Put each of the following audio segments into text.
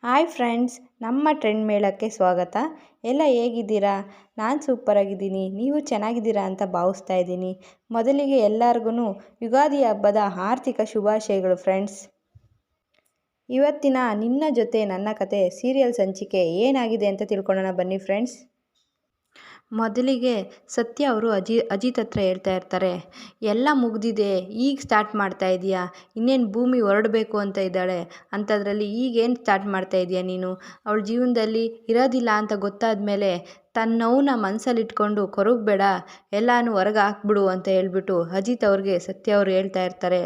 Hi friends, ನಮ್ಮ trend ಮೇಳಕ್ಕೆ ಸ್ವಾಗತ. ಎಲ್ಲ ಹೇಗಿದ್ದೀರಾ? ನಾನು ಸೂಪರಾಗಿದ್ದೀನಿ. ನೀವು ಚೆನ್ನಾಗಿದ್ದೀರಾ ಅಂತ ಭಾವಿಸ್ತಾ ಇದ್ದೀನಿ. ಮೊದಲಿಗೆ ಎಲ್ಲರಿಗೂ ಯುಗಾದಿ ಹಬ್ಬದ ಆರ್ಥಿಕ ಶುಭಾಶಯಗಳು ಫ್ರೆಂಡ್ಸ್. ಇವತ್ತಿನ ನಿನ್ನ ಜೊತೆ ನನ್ನ ಕತೆ ಸೀರಿಯಲ್ ಸಂಚಿಕೆ ಏನಾಗಿದೆ ಅಂತ ತಿಳ್ಕೊಳ್ಳೋಣ ಬನ್ನಿ ಫ್ರೆಂಡ್ಸ್. ಮೊದಲಿಗೆ ಸತ್ಯ ಅವರು ಅಜಿತ್ ಹತ್ರ ಹೇಳ್ತಾ ಇರ್ತಾರೆ, ಎಲ್ಲ ಮುಗ್ದಿದೆ, ಈಗ ಸ್ಟಾರ್ಟ್ ಮಾಡ್ತಾ ಇದೀಯಾ, ಇನ್ನೇನು ಭೂಮಿ ಹೊರಡಬೇಕು ಅಂತ ಇದ್ದಾಳೆ, ಅಂಥದ್ರಲ್ಲಿ ಈಗೇನು ಸ್ಟಾರ್ಟ್ ಮಾಡ್ತಾ ಇದೀಯಾ ನೀನು, ಅವಳ ಜೀವನದಲ್ಲಿ ಇರೋದಿಲ್ಲ ಅಂತ ಗೊತ್ತಾದ ಮೇಲೆ ತನ್ನ ನೋವನ್ನ ಮನಸ್ಸಲ್ಲಿಟ್ಕೊಂಡು ಕೊರಗಬೇಡ, ಎಲ್ಲನೂ ಹೊರಗೆ ಹಾಕ್ಬಿಡು ಅಂತ ಹೇಳ್ಬಿಟ್ಟು ಅಜಿತ್ ಅವ್ರಿಗೆ ಸತ್ಯ ಅವರು ಹೇಳ್ತಾ ಇರ್ತಾರೆ.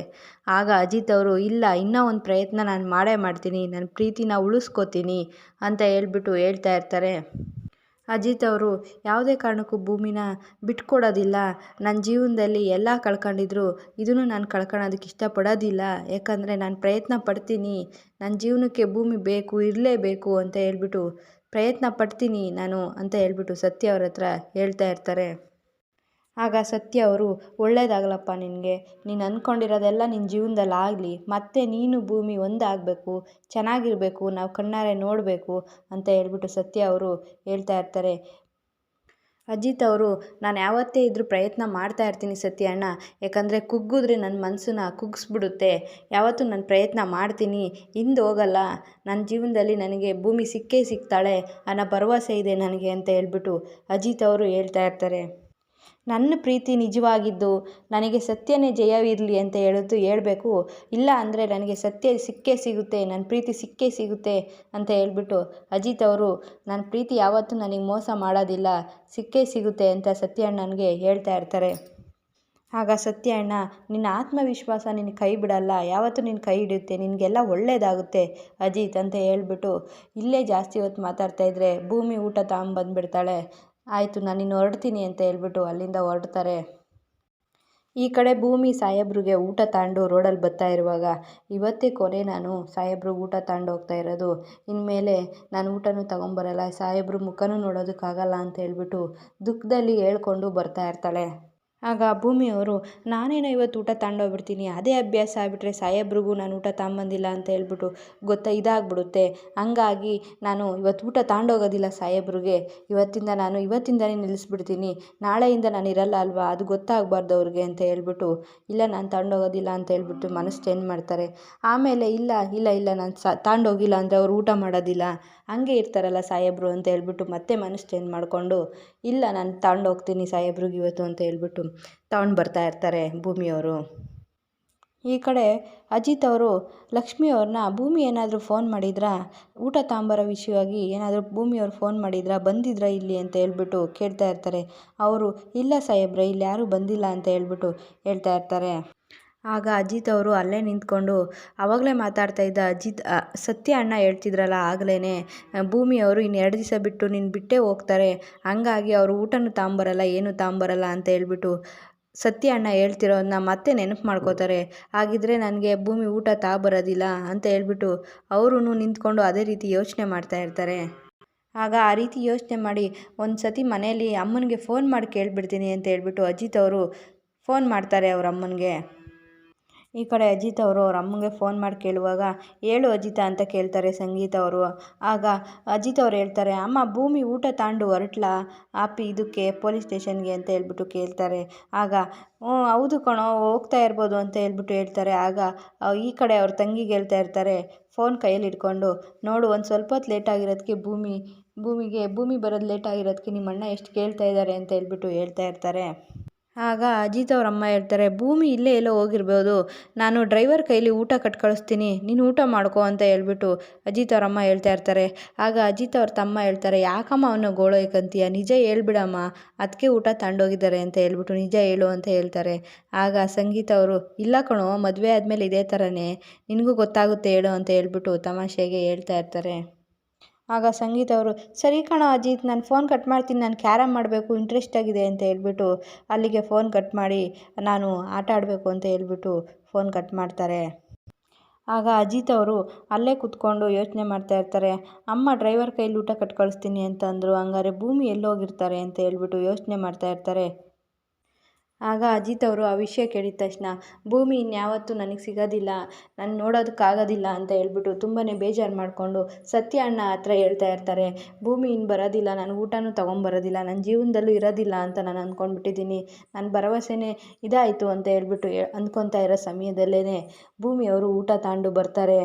ಆಗ ಅಜಿತ್ ಅವರು, ಇಲ್ಲ, ಇನ್ನೂ ಒಂದು ಪ್ರಯತ್ನ ನಾನು ಮಾಡೇ ಮಾಡ್ತೀನಿ, ನನ್ನ ಪ್ರೀತಿನ ಉಳಿಸ್ಕೋತೀನಿ ಅಂತ ಹೇಳ್ಬಿಟ್ಟು ಹೇಳ್ತಾ ಇರ್ತಾರೆ. ಅಜಿತ್ ಅವರು ಯಾವುದೇ ಕಾರಣಕ್ಕೂ ಭೂಮಿನ ಬಿಟ್ಕೊಡೋದಿಲ್ಲ, ನನ್ನ ಜೀವನದಲ್ಲಿ ಎಲ್ಲ ಕಳ್ಕೊಂಡಿದ್ರು ಇದನ್ನು ನಾನು ಕಳ್ಕೊಳ್ಳೋದಕ್ಕೆ ಇಷ್ಟಪಡೋದಿಲ್ಲ, ಯಾಕಂದರೆ ನಾನು ಪ್ರಯತ್ನ ಪಡ್ತೀನಿ, ನನ್ನ ಜೀವನಕ್ಕೆ ಭೂಮಿ ಬೇಕು, ಇರಲೇಬೇಕು ಅಂತ ಹೇಳ್ಬಿಟ್ಟು ಪ್ರಯತ್ನ ಪಡ್ತೀನಿ ನಾನು ಅಂತ ಹೇಳ್ಬಿಟ್ಟು ಸತ್ಯ ಅವ್ರ ಹತ್ರ ಹೇಳ್ತಾ ಇರ್ತಾರೆ. ಆಗ ಸತ್ಯ ಅವರು, ಒಳ್ಳೇದಾಗಲಪ್ಪ ನಿನಗೆ, ನೀನು ಅಂದ್ಕೊಂಡಿರೋದೆಲ್ಲ ನಿನ್ನ ಜೀವನದಲ್ಲಿ ಆಗಲಿ, ಮತ್ತೆ ನೀನು ಭೂಮಿ ಒಂದಾಗಬೇಕು, ಚೆನ್ನಾಗಿರಬೇಕು, ನಾವು ಕಣ್ಣಾರೆ ನೋಡಬೇಕು ಅಂತ ಹೇಳ್ಬಿಟ್ಟು ಸತ್ಯ ಅವರು ಹೇಳ್ತಾ ಇರ್ತಾರೆ. ಅಜಿತ್ ಅವರು, ನಾನು ಯಾವತ್ತೇ ಇದ್ದರೂ ಪ್ರಯತ್ನ ಮಾಡ್ತಾ ಇರ್ತೀನಿ ಸತ್ಯ ಅಣ್ಣ, ಯಾಕಂದರೆ ಕುಗ್ಗಿದ್ರೆ ನನ್ನ ಮನಸ್ಸನ್ನ ಕುಗ್ಗಿಸ್ಬಿಡುತ್ತೆ, ಯಾವತ್ತೂ ನಾನು ಪ್ರಯತ್ನ ಮಾಡ್ತೀನಿ, ಹಿಂದೆ ಹೋಗಲ್ಲ, ನನ್ನ ಜೀವನದಲ್ಲಿ ನನಗೆ ಭೂಮಿ ಸಿಕ್ಕೇ ಸಿಗ್ತಾಳೆ ಅನ್ನೋ ಭರವಸೆ ಇದೆ ನನಗೆ ಅಂತ ಹೇಳ್ಬಿಟ್ಟು ಅಜಿತ್ ಅವರು ಹೇಳ್ತಾ ಇರ್ತಾರೆ. ನನ್ನ ಪ್ರೀತಿ ನಿಜವಾಗಿದ್ದು ನನಗೆ ಸತ್ಯನೇ ಜಯವಿರಲಿ ಅಂತ ಹೇಳಬೇಕು, ಇಲ್ಲ ಅಂದರೆ ನನಗೆ ಸತ್ಯ ಸಿಕ್ಕೇ ಸಿಗುತ್ತೆ, ನನ್ನ ಪ್ರೀತಿ ಸಿಕ್ಕೇ ಸಿಗುತ್ತೆ ಅಂತ ಹೇಳ್ಬಿಟ್ಟು ಅಜಿತ್ ಅವರು, ನನ್ನ ಪ್ರೀತಿ ಯಾವತ್ತೂ ನನಗೆ ಮೋಸ ಮಾಡೋದಿಲ್ಲ, ಸಿಕ್ಕೇ ಸಿಗುತ್ತೆ ಅಂತ ಸತ್ಯ ಅಣ್ಣನಿಗೆ ಹೇಳ್ತಾ ಇರ್ತಾರೆ. ಆಗ ಸತ್ಯ ಅಣ್ಣ, ನಿನ್ನ ಆತ್ಮವಿಶ್ವಾಸ ನಿನ್ನ ಕೈ ಬಿಡಲ್ಲ, ಯಾವತ್ತೂ ನಿನ್ನ ಕೈ ಹಿಡಿಯುತ್ತೆ, ನಿನಗೆಲ್ಲ ಒಳ್ಳೆಯದಾಗುತ್ತೆ ಅಜಿತ್ ಅಂತ ಹೇಳ್ಬಿಟ್ಟು ಇಲ್ಲೇ ಜಾಸ್ತಿ ಹೊತ್ತು ಮಾತಾಡ್ತಾ ಇದ್ರೆ ಭೂಮಿ ಊಟ ತಗೊಂಬಂದ್ಬಿಡ್ತಾಳೆ. ಆಯಿತು, ನಾನು ಇನ್ನು ಹೊರಡ್ತೀನಿ ಅಂತ ಹೇಳ್ಬಿಟ್ಟು ಅಲ್ಲಿಂದ ಹೊರಡ್ತಾರೆ. ಈ ಕಡೆ ಭೂಮಿ ಸಾಹೇಬ್ರಿಗೆ ಊಟ ತಗೊಂಡು ರೋಡಲ್ಲಿ ಬರ್ತಾ ಇರುವಾಗ, ಇವತ್ತೇ ಕೊನೆ ನಾನು ಸಾಹೇಬ್ರಿಗೆ ಊಟ ತಗೊಂಡು ಹೋಗ್ತಾ ಇರೋದು, ಇನ್ಮೇಲೆ ನಾನು ಊಟನೂ ತೊಗೊಂಬರಲ್ಲ, ಸಾಹೇಬ್ರು ಮುಖನೂ ನೋಡೋದಕ್ಕಾಗಲ್ಲ ಅಂತ ಹೇಳ್ಬಿಟ್ಟು ದುಃಖದಲ್ಲಿ ಹೇಳ್ಕೊಂಡು ಬರ್ತಾ ಇರ್ತಾಳೆ. ಆಗ ಭೂಮಿಯವರು, ನಾನೇನೋ ಇವತ್ತು ಊಟ ತಗೊಂಡೋಗ್ಬಿಡ್ತೀನಿ, ಅದೇ ಅಭ್ಯಾಸ ಆಗಿಬಿಟ್ರೆ ಸಾಹೇಬ್ರಿಗೂ ನಾನು ಊಟ ತಗೊಂಬಂದಿಲ್ಲ ಅಂತ ಹೇಳ್ಬಿಟ್ಟು ಇದಾಗ್ಬಿಡುತ್ತೆ, ಹಂಗಾಗಿ ನಾನು ಇವತ್ತು ಊಟ ತಗೊಂಡೋಗೋದಿಲ್ಲ ಸಾಹೇಬ್ರಿಗೆ, ಇವತ್ತಿಂದನೇ ನಿಲ್ಲಿಸ್ಬಿಡ್ತೀನಿ, ನಾಳೆಯಿಂದ ನಾನು ಇರಲ್ಲ ಅಲ್ವಾ, ಅದು ಗೊತ್ತಾಗಬಾರ್ದು ಅವ್ರಿಗೆ ಅಂತ ಹೇಳ್ಬಿಟ್ಟು ಇಲ್ಲ, ನಾನು ತಗೊಂಡೋಗೋದಿಲ್ಲ ಅಂತ ಹೇಳ್ಬಿಟ್ಟು ಮನಸ್ಸು ಚೇಂಜ್ ಮಾಡ್ತಾರೆ. ಆಮೇಲೆ ಇಲ್ಲ ಇಲ್ಲ ಇಲ್ಲ ನಾನು ತಗೊಂಡೋಗಿಲ್ಲ ಅಂದರೆ ಅವ್ರು ಊಟ ಮಾಡೋದಿಲ್ಲ, ಹಂಗೆ ಇರ್ತಾರಲ್ಲ ಸಾಹೇಬ್ರು ಅಂತ ಹೇಳ್ಬಿಟ್ಟು ಮತ್ತೆ ಮನಸ್ಸು ಚೇಂಜ್ ಮಾಡಿಕೊಂಡು ಇಲ್ಲ, ನಾನು ತಗೊಂಡೋಗ್ತೀನಿ ಸಾಹೇಬ್ರಿಗೆ ಇವತ್ತು ಅಂತ ಹೇಳ್ಬಿಟ್ಟು ತಗೊಂಡು ಬರ್ತಾ ಇರ್ತಾರೆ ಭೂಮಿಯವರು. ಈ ಕಡೆ ಅಜಿತ್ ಅವರು ಲಕ್ಷ್ಮಿ ಅವ್ರನ್ನ, ಭೂಮಿ ಏನಾದರೂ ಫೋನ್ ಮಾಡಿದ್ರಾ, ಊಟ ತಾಂಬರೋ ವಿಷಯವಾಗಿ ಏನಾದರೂ ಭೂಮಿಯವ್ರು ಫೋನ್ ಮಾಡಿದ್ರಾ, ಬಂದಿದ್ರಾ ಇಲ್ಲಿ ಅಂತ ಹೇಳ್ಬಿಟ್ಟು ಕೇಳ್ತಾ ಇರ್ತಾರೆ. ಅವರು, ಇಲ್ಲ ಸಾಹೇಬ್ರೆ, ಇಲ್ಲಿ ಯಾರೂ ಬಂದಿಲ್ಲ ಅಂತ ಹೇಳ್ಬಿಟ್ಟು ಹೇಳ್ತಾ ಇರ್ತಾರೆ. ಆಗ ಅಜಿತ್ ಅವರು ಅಲ್ಲೇ ನಿಂತ್ಕೊಂಡು ಆವಾಗಲೇ ಮಾತಾಡ್ತಾ ಇದ್ದ ಸತ್ಯ ಅಣ್ಣ ಹೇಳ್ತಿದ್ರಲ್ಲ ಆಗಲೇ, ಭೂಮಿಯವರು ಇನ್ನು 2 ದಿವಸ ಬಿಟ್ಟು ನಿನ್ನ ಬಿಟ್ಟೇ ಹೋಗ್ತಾರೆ, ಹಂಗಾಗಿ ಅವರು ಊಟನೂ ತಗೊಂಬರಲ್ಲ, ಏನೂ ತಗೊಂಬರಲ್ಲ ಅಂತ ಹೇಳ್ಬಿಟ್ಟು ಸತ್ಯ ಅಣ್ಣ ಹೇಳ್ತಿರೋದನ್ನ ಮತ್ತೆ ನೆನಪು ಮಾಡ್ಕೋತಾರೆ. ಹಾಗಿದ್ರೆ ನನಗೆ ಭೂಮಿ ಊಟ ಬರೋದಿಲ್ಲ ಅಂತ ಹೇಳ್ಬಿಟ್ಟು ಅವರೂ ನಿಂತ್ಕೊಂಡು ಅದೇ ರೀತಿ ಯೋಚನೆ ಮಾಡ್ತಾ ಇರ್ತಾರೆ. ಆಗ ಆ ರೀತಿ ಯೋಚನೆ ಮಾಡಿ ಒಂದು ಸತಿ ಮನೆಯಲ್ಲಿ ಅಮ್ಮನಿಗೆ ಫೋನ್ ಮಾಡಿ ಕೇಳಿಬಿಡ್ತೀನಿ ಅಂತ ಹೇಳ್ಬಿಟ್ಟು ಅಜಿತ್ ಅವರು ಫೋನ್ ಮಾಡ್ತಾರೆ ಅವ್ರ ಅಮ್ಮನಿಗೆ. ಈ ಕಡೆ ಅಜಿತ್ ಅವರು ಅವ್ರ ಅಮ್ಮಂಗೆ ಫೋನ್ ಮಾಡಿ ಕೇಳುವಾಗ, ಹೇಳು ಅಜಿತ ಅಂತ ಕೇಳ್ತಾರೆ ಸಂಗೀತ ಅವರು. ಆಗ ಅಜಿತ್ ಅವ್ರು ಹೇಳ್ತಾರೆ, ಅಮ್ಮ ಭೂಮಿ ಊಟ ತಗೊಂಡು ಹೊರಟ್ಲಾ ಇದಕ್ಕೆ ಪೊಲೀಸ್ ಸ್ಟೇಷನ್ಗೆ ಅಂತ ಹೇಳ್ಬಿಟ್ಟು ಕೇಳ್ತಾರೆ. ಆಗ ಹೌದು ಕಣೋ, ಹೋಗ್ತಾ ಇರ್ಬೋದು ಅಂತ ಹೇಳ್ಬಿಟ್ಟು ಹೇಳ್ತಾರೆ. ಆಗ ಈ ಕಡೆ ಅವ್ರ ತಂಗಿಗೆ ಹೇಳ್ತಾ ಇರ್ತಾರೆ, ಫೋನ್ ಕೈಯಲ್ಲಿ ಇಟ್ಕೊಂಡು, ನೋಡು, ಒಂದು ಸ್ವಲ್ಪ ಹೊತ್ತು ಲೇಟ್ ಆಗಿರೋದಕ್ಕೆ ಭೂಮಿ ಬರೋದು ಲೇಟ್ ಆಗಿರೋದಕ್ಕೆ ನಿಮ್ಮ ಅಣ್ಣ ಎಷ್ಟು ಕೇಳ್ತಾ ಇದ್ದಾರೆ ಅಂತ ಹೇಳ್ಬಿಟ್ಟು ಹೇಳ್ತಾ ಇರ್ತಾರೆ. ಆಗ ಅಜಿತ್ ಅವ್ರ ಅಮ್ಮ ಹೇಳ್ತಾರೆ, ಭೂಮಿ ಇಲ್ಲೇ ಎಲ್ಲೋ ಹೋಗಿರ್ಬೋದು, ನಾನು ಡ್ರೈವರ್ ಕೈಲಿ ಊಟ ಕಟ್ ಕಳಿಸ್ತೀನಿ, ನೀನು ಊಟ ಮಾಡ್ಕೊ ಅಂತ ಹೇಳ್ಬಿಟ್ಟು ಅಜಿತ್ ಅವ್ರ ಅಮ್ಮ ಹೇಳ್ತಾ ಇರ್ತಾರೆ. ಆಗ ಅಜಿತ್ ಅವ್ರ ತಮ್ಮ ಹೇಳ್ತಾರೆ, ಯಾಕಮ್ಮ ಅವನು ಗೋಳೋಯ್ಕಂತೀಯ, ನಿಜ ಹೇಳ್ಬಿಡಮ್ಮ, ಅದಕ್ಕೆ ಊಟ ತಗೊಂಡೋಗಿದ್ದಾರೆ ಅಂತ ಹೇಳ್ಬಿಟ್ಟು ನಿಜ ಹೇಳು ಅಂತ ಹೇಳ್ತಾರೆ. ಆಗ ಸಂಗೀತ ಅವರು, ಇಲ್ಲ ಕಣೋ, ಮದುವೆ ಆದಮೇಲೆ ಇದೇ ಥರನೇ, ನಿನಗೂ ಗೊತ್ತಾಗುತ್ತೆ ಹೇಳು ಅಂತ ಹೇಳ್ಬಿಟ್ಟು ತಮಾಷೆಗೆ ಹೇಳ್ತಾ ಇರ್ತಾರೆ. ಆಗ ಸಂಗೀತ ಅವರು, ಸರಿ ಕಣೋ ಅಜಿತ್, ನಾನು ಫೋನ್ ಕಟ್ ಮಾಡ್ತೀನಿ, ನಾನು ಕ್ಯಾರಮ್ ಮಾಡಬೇಕು, ಇಂಟ್ರೆಸ್ಟ್ ಆಗಿದೆ ಅಂತ ಹೇಳ್ಬಿಟ್ಟು ಅಲ್ಲಿಗೆ ಫೋನ್ ಕಟ್ ಮಾಡಿ ನಾನು ಆಟ ಆಡಬೇಕು ಅಂತ ಹೇಳ್ಬಿಟ್ಟು ಫೋನ್ ಕಟ್ ಮಾಡ್ತಾರೆ. ಆಗ ಅಜಿತ್ ಅವರು ಅಲ್ಲೇ ಕೂತ್ಕೊಂಡು ಯೋಚನೆ ಮಾಡ್ತಾ ಇರ್ತಾರೆ. ಅಮ್ಮ ಡ್ರೈವರ್ ಕೈಲಿ ಊಟ ಕಟ್ ಕಳಿಸ್ತೀನಿ ಅಂತ ಅಂದರು, ಹಂಗಾರೆ ಭೂಮಿ ಎಲ್ಲೋಗಿರ್ತಾರೆ ಅಂತ ಹೇಳ್ಬಿಟ್ಟು ಯೋಚನೆ ಮಾಡ್ತಾ ಇರ್ತಾರೆ. ಆಗ ಅಜಿತ್ ಅವರು ಆ ವಿಷಯ ಕೇಳಿದ ತಕ್ಷಣ ಭೂಮಿ ಇನ್ಯಾವತ್ತೂ ನನಗೆ ಸಿಗೋದಿಲ್ಲ, ನಾನು ನೋಡೋದಕ್ಕಾಗೋದಿಲ್ಲ ಅಂತ ಹೇಳ್ಬಿಟ್ಟು ತುಂಬಾ ಬೇಜಾರು ಮಾಡಿಕೊಂಡು ಸತ್ಯ ಅಣ್ಣ ಹತ್ರ ಹೇಳ್ತಾ ಇರ್ತಾರೆ. ಭೂಮಿ ಇನ್ನು ಬರೋದಿಲ್ಲ, ನಾನು ಊಟನೂ ತೊಗೊಂಬರೋದಿಲ್ಲ, ನನ್ನ ಜೀವನದಲ್ಲೂ ಇರೋದಿಲ್ಲ ಅಂತ ನಾನು ಅಂದ್ಕೊಂಡ್ಬಿಟ್ಟಿದ್ದೀನಿ, ನನ್ನ ಭರವಸೆನೇ ಇದಾಯಿತು ಅಂತ ಹೇಳ್ಬಿಟ್ಟು ಅಂದ್ಕೊತಾ ಇರೋ ಸಮಯದಲ್ಲೇ ಭೂಮಿಯವರು ಊಟ ತಗೊಂಡು ಬರ್ತಾರೆ.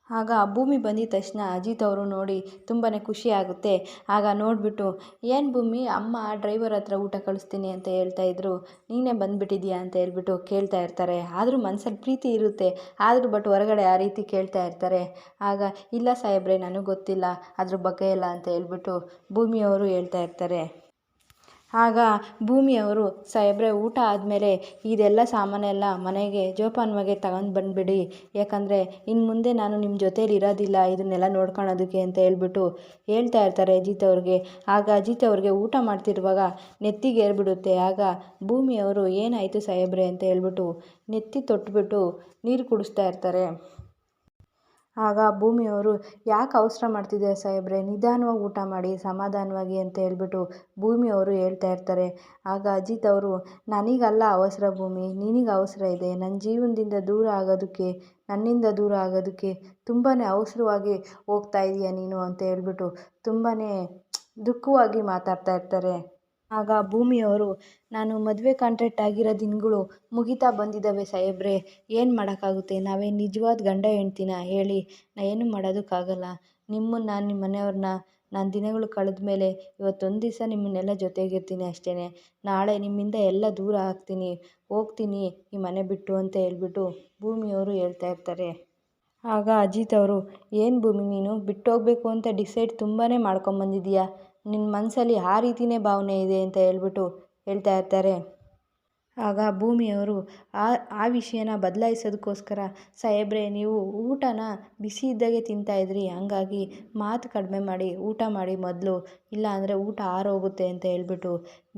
ಆಗ ಭೂಮಿ ಬಂದಿದ ತಕ್ಷಣ ಅಜಿತ್ ಅವರು ನೋಡಿ ತುಂಬಾ ಖುಷಿ ಆಗುತ್ತೆ. ಆಗ ನೋಡಿಬಿಟ್ಟು ಏನು ಭೂಮಿ, ಅಮ್ಮ ಡ್ರೈವರ್ ಹತ್ರ ಊಟ ಕಳಿಸ್ತೀನಿ ಅಂತ ಹೇಳ್ತಾ ಇದ್ರು, ನೀನೇ ಬಂದುಬಿಟ್ಟಿದ್ಯಾ ಅಂತ ಹೇಳ್ಬಿಟ್ಟು ಕೇಳ್ತಾ ಇರ್ತಾರೆ. ಆದರೂ ಮನಸ್ಸಲ್ಲಿ ಪ್ರೀತಿ ಇರುತ್ತೆ, ಆದರೂ ಬಟ್ ಹೊರಗಡೆ ಆ ರೀತಿ ಕೇಳ್ತಾ ಇರ್ತಾರೆ. ಆಗ ಇಲ್ಲ ಸಾಹೇಬ್ರೆ, ನನಗೆ ಗೊತ್ತಿಲ್ಲ ಅದ್ರ ಬಗ್ಗೆ ಎಲ್ಲ ಅಂತ ಹೇಳ್ಬಿಟ್ಟು ಭೂಮಿಯವರು ಹೇಳ್ತಾ ಇರ್ತಾರೆ. ಆಗ ಭೂಮಿಯವರು ಸಾಹೇಬ್ರೆ, ಊಟ ಆದಮೇಲೆ ಇದೆಲ್ಲ ಸಾಮಾನೆಲ್ಲ ಮನೆಗೆ ಜೋಪಾನವಾಗಿ ತಗೊಂಡು ಬಂದುಬಿಡಿ, ಯಾಕಂದರೆ ಇನ್ನು ಮುಂದೆ ನಾನು ನಿಮ್ಮ ಜೊತೇಲಿ ಇರೋದಿಲ್ಲ ಇದನ್ನೆಲ್ಲ ನೋಡ್ಕೊಳೋದಕ್ಕೆ ಅಂತ ಹೇಳ್ಬಿಟ್ಟು ಹೇಳ್ತಾ ಇರ್ತಾರೆ ಅಜಿತ್ ಅವ್ರಿಗೆ. ಆಗ ಅಜಿತ್ ಅವ್ರಿಗೆ ಊಟ ಮಾಡ್ತಿರುವಾಗ ನೆತ್ತಿಗೆ ಏರ್ಬಿಡುತ್ತೆ. ಆಗ ಭೂಮಿಯವರು ಏನಾಯಿತು ಸಾಹೇಬ್ರೆ ಅಂತ ಹೇಳ್ಬಿಟ್ಟು ನೆತ್ತಿ ತೊಟ್ಬಿಟ್ಟು ನೀರು ಕುಡಿಸ್ತಾ ಇರ್ತಾರೆ. ಆಗ ಭೂಮಿಯವರು ಯಾಕೆ ಅವಸರ ಮಾಡ್ತಿದ್ದೀರಾ ಸಾಹೇಬ್ರೆ, ನಿಧಾನವಾಗಿ ಊಟ ಮಾಡಿ ಸಮಾಧಾನವಾಗಿ ಅಂತ ಹೇಳ್ಬಿಟ್ಟು ಭೂಮಿಯವರು ಹೇಳ್ತಾ ಇರ್ತಾರೆ. ಆಗ ಅಜಿತ್ ಅವರು ನನಗಲ್ಲ ಅವಸರ ಭೂಮಿ, ನಿನಗೆ ಅವಸರ ಇದೆ, ನನ್ನ ಜೀವನದಿಂದ ದೂರ ಆಗೋದಕ್ಕೆ, ನನ್ನಿಂದ ದೂರ ಆಗೋದಕ್ಕೆ ತುಂಬಾ ಅವಸರವಾಗಿ ಹೋಗ್ತಾ ಇದೀಯ ನೀನು ಅಂತ ಹೇಳ್ಬಿಟ್ಟು ತುಂಬಾ ದುಃಖವಾಗಿ ಮಾತಾಡ್ತಾ ಇರ್ತಾರೆ. ಆಗ ಭೂಮಿಯವರು ನಾನು ಮದುವೆ ಕಾಂಟ್ರಾಕ್ಟ್ ಆಗಿರೋ ದಿನಗಳು ಮುಗಿತಾ ಬಂದಿದ್ದಾವೆ ಸಾಹೇಬ್ರೆ, ಏನು ಮಾಡೋಕ್ಕಾಗುತ್ತೆ, ನಾವೇನು ನಿಜವಾದ ಗಂಡ ಹೆಂಡ್ತಿನ ಹೇಳಿ, ಏನೂ ಮಾಡೋದಕ್ಕಾಗಲ್ಲ. ನಿಮ್ಮನ್ನು ನಿಮ್ಮ ಮನೆಯವ್ರನ್ನ ನಾನು ದಿನಗಳು ಕಳೆದ ಮೇಲೆ ಇವತ್ತೊಂದು ದಿವಸ ನಿಮ್ಮನ್ನೆಲ್ಲ ಜೊತೆಗಿರ್ತೀನಿ ಅಷ್ಟೇ, ನಾಳೆ ನಿಮ್ಮಿಂದ ಎಲ್ಲ ದೂರ ಆಗ್ತೀನಿ, ಹೋಗ್ತೀನಿ ಈ ಮನೆ ಬಿಟ್ಟು ಅಂತ ಹೇಳ್ಬಿಟ್ಟು ಭೂಮಿಯವರು ಹೇಳ್ತಾ ಇರ್ತಾರೆ. ಆಗ ಅಜಿತ್ ಅವರು ಏನು ಭೂಮಿ, ನೀನು ಬಿಟ್ಟೋಗ್ಬೇಕು ಅಂತ ಡಿಸೈಡ್ ತುಂಬಾ ಮಾಡ್ಕೊಂಬಂದಿದ್ದೀಯಾ, ನಿನ್ನ ಮನಸ್ಸಲ್ಲಿ ಆ ರೀತಿಯೇ ಭಾವನೆ ಇದೆ ಅಂತ ಹೇಳ್ಬಿಟ್ಟು ಹೇಳ್ತಾ ಇರ್ತಾರೆ. ಆಗ ಭೂಮಿಯವರು ಆ ವಿಷಯನ ಬದಲಾಯಿಸೋದಕ್ಕೋಸ್ಕರ ಸಾಹೇಬ್ರೆ, ನೀವು ಊಟನ ಬಿಸಿ ಇದ್ದಾಗೆ ತಿಂತಾಯಿದ್ರಿ, ಹಂಗಾಗಿ ಮಾತು ಕಡಿಮೆ ಮಾಡಿ ಊಟ ಮಾಡಿ ಮೊದಲು, ಇಲ್ಲ ಅಂದರೆ ಊಟ ಆರೋಗುತ್ತೆ ಅಂತ ಹೇಳ್ಬಿಟ್ಟು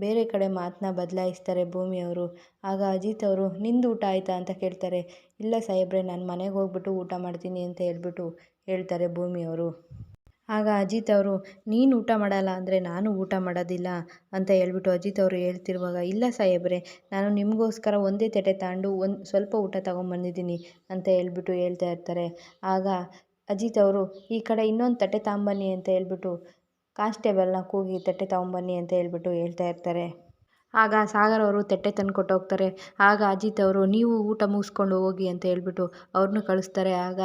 ಬೇರೆ ಕಡೆ ಮಾತನ್ನ ಬದಲಾಯಿಸ್ತಾರೆ ಭೂಮಿಯವರು. ಆಗ ಅಜಿತ್ ಅವರು ನಿಂದು ಊಟ ಆಯಿತಾ ಅಂತ ಕೇಳ್ತಾರೆ. ಇಲ್ಲ ಸಾಹೇಬ್ರೆ, ನಾನು ಮನೆಗೆ ಹೋಗ್ಬಿಟ್ಟು ಊಟ ಮಾಡ್ತೀನಿ ಅಂತ ಹೇಳ್ಬಿಟ್ಟು ಹೇಳ್ತಾರೆ ಭೂಮಿಯವರು. ಆಗ ಅಜಿತ್ ಅವರು ನೀನು ಊಟ ಮಾಡಲ್ಲ ಅಂದರೆ ನಾನು ಊಟ ಮಾಡೋದಿಲ್ಲ ಅಂತ ಹೇಳ್ಬಿಟ್ಟು ಅಜಿತ್ ಅವರು ಹೇಳ್ತಿರುವಾಗ, ಇಲ್ಲ ಸಾಹೇಬ್ರೆ, ನಾನು ನಿಮಗೋಸ್ಕರ ಒಂದೇ ತಟ್ಟೆ ತಗೊಂಡು ಸ್ವಲ್ಪ ಊಟ ತೊಗೊಂಬಂದಿದ್ದೀನಿ ಅಂತ ಹೇಳ್ಬಿಟ್ಟು ಹೇಳ್ತಾ ಇರ್ತಾರೆ. ಆಗ ಅಜಿತ್ ಅವರು ಈ ಕಡೆ ಇನ್ನೊಂದು ತಟ್ಟೆ ತಗೊಂಬನ್ನಿ ಅಂತ ಹೇಳ್ಬಿಟ್ಟು ಕಾನ್ಸ್ಟೇಬಲ್ನ ಕೂಗಿ ತಟ್ಟೆ ತೊಗೊಂಬನ್ನಿ ಅಂತ ಹೇಳ್ಬಿಟ್ಟು ಹೇಳ್ತಾ ಇರ್ತಾರೆ. ಆಗ ಸಾಗರ್ ಅವರು ತಟ್ಟೆ ತಂದು ಕೊಟ್ಟೋಗ್ತಾರೆ. ಆಗ ಅಜಿತ್ ಅವರು ನೀವು ಊಟ ಮುಗಿಸ್ಕೊಂಡು ಹೋಗಿ ಅಂತ ಹೇಳ್ಬಿಟ್ಟು ಅವ್ರನ್ನೂ ಕಳಿಸ್ತಾರೆ. ಆಗ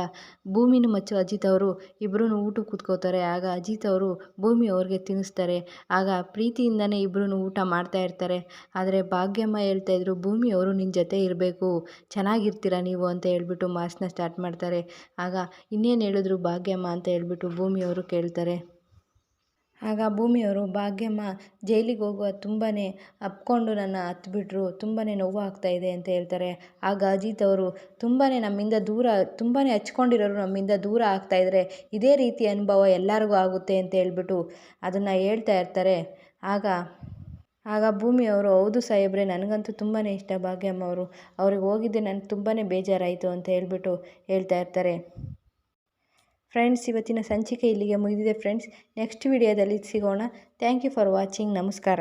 ಭೂಮಿನೂ ಮತ್ತು ಅಜಿತ್ ಅವರು ಇಬ್ಬರೂ ಊಟಕ್ಕೆ ಕೂತ್ಕೋತಾರೆ. ಆಗ ಅಜಿತ್ ಅವರು ಭೂಮಿ ಅವ್ರಿಗೆ ತಿನ್ನಿಸ್ತಾರೆ. ಆಗ ಪ್ರೀತಿಯಿಂದನೇ ಇಬ್ಬರೂ ಊಟ ಮಾಡ್ತಾ ಇರ್ತಾರೆ. ಆದರೆ ಭಾಗ್ಯಮ್ಮ ಹೇಳ್ತಾಯಿದ್ರು, ಭೂಮಿ ಅವರು ನಿನ್ನ ಜೊತೆ ಇರಬೇಕು, ಚೆನ್ನಾಗಿರ್ತೀರ ನೀವು ಅಂತ ಹೇಳ್ಬಿಟ್ಟು ಮಾತನ್ನ ಸ್ಟಾರ್ಟ್ ಮಾಡ್ತಾರೆ. ಆಗ ಇನ್ನೇನು ಹೇಳಿದ್ರು ಭಾಗ್ಯಮ್ಮ ಅಂತ ಹೇಳ್ಬಿಟ್ಟು ಭೂಮಿಯವರು ಕೇಳ್ತಾರೆ. ಆಗ ಭೂಮಿಯವರು ಭಾಗ್ಯಮ್ಮ ಜೈಲಿಗೆ ಹೋಗುವ ತುಂಬಾ ಅಪ್ಕೊಂಡು ನನ್ನ ಹತ್ಬಿಟ್ರು, ತುಂಬಾ ನೋವು ಆಗ್ತಾಯಿದೆ ಅಂತ ಹೇಳ್ತಾರೆ. ಆಗ ಅಜಿತ್ ಅವರು ತುಂಬಾ ನಮ್ಮಿಂದ ದೂರ, ತುಂಬಾ ಹಚ್ಕೊಂಡಿರೋರು ನಮ್ಮಿಂದ ದೂರ ಆಗ್ತಾಯಿದ್ರೆ ಇದೇ ರೀತಿ ಅನುಭವ ಎಲ್ಲರಿಗೂ ಆಗುತ್ತೆ ಅಂತ ಹೇಳ್ಬಿಟ್ಟು ಅದನ್ನು ಹೇಳ್ತಾ ಇರ್ತಾರೆ. ಆಗ ಭೂಮಿಯವರು ಹೌದು ಸಾಹೇಬ್ರೆ, ನನಗಂತೂ ತುಂಬಾ ಇಷ್ಟ ಭಾಗ್ಯಮ್ಮ ಅವರು, ಅವ್ರಿಗೆ ಹೋಗಿದ್ದೆ ನನಗೆ ತುಂಬಾ ಬೇಜಾರಾಯಿತು ಅಂತ ಹೇಳ್ಬಿಟ್ಟು ಹೇಳ್ತಾ ಇರ್ತಾರೆ. ಫ್ರೆಂಡ್ಸ್, ಇವತ್ತಿನ ಸಂಚಿಕೆ ಇಲ್ಲಿಗೆ ಮುಗಿದಿದೆ ಫ್ರೆಂಡ್ಸ್. ನೆಕ್ಸ್ಟ್ ವಿಡಿಯೋದಲ್ಲಿ ಸಿಗೋಣ. Thank you for watching. ನಮಸ್ಕಾರ.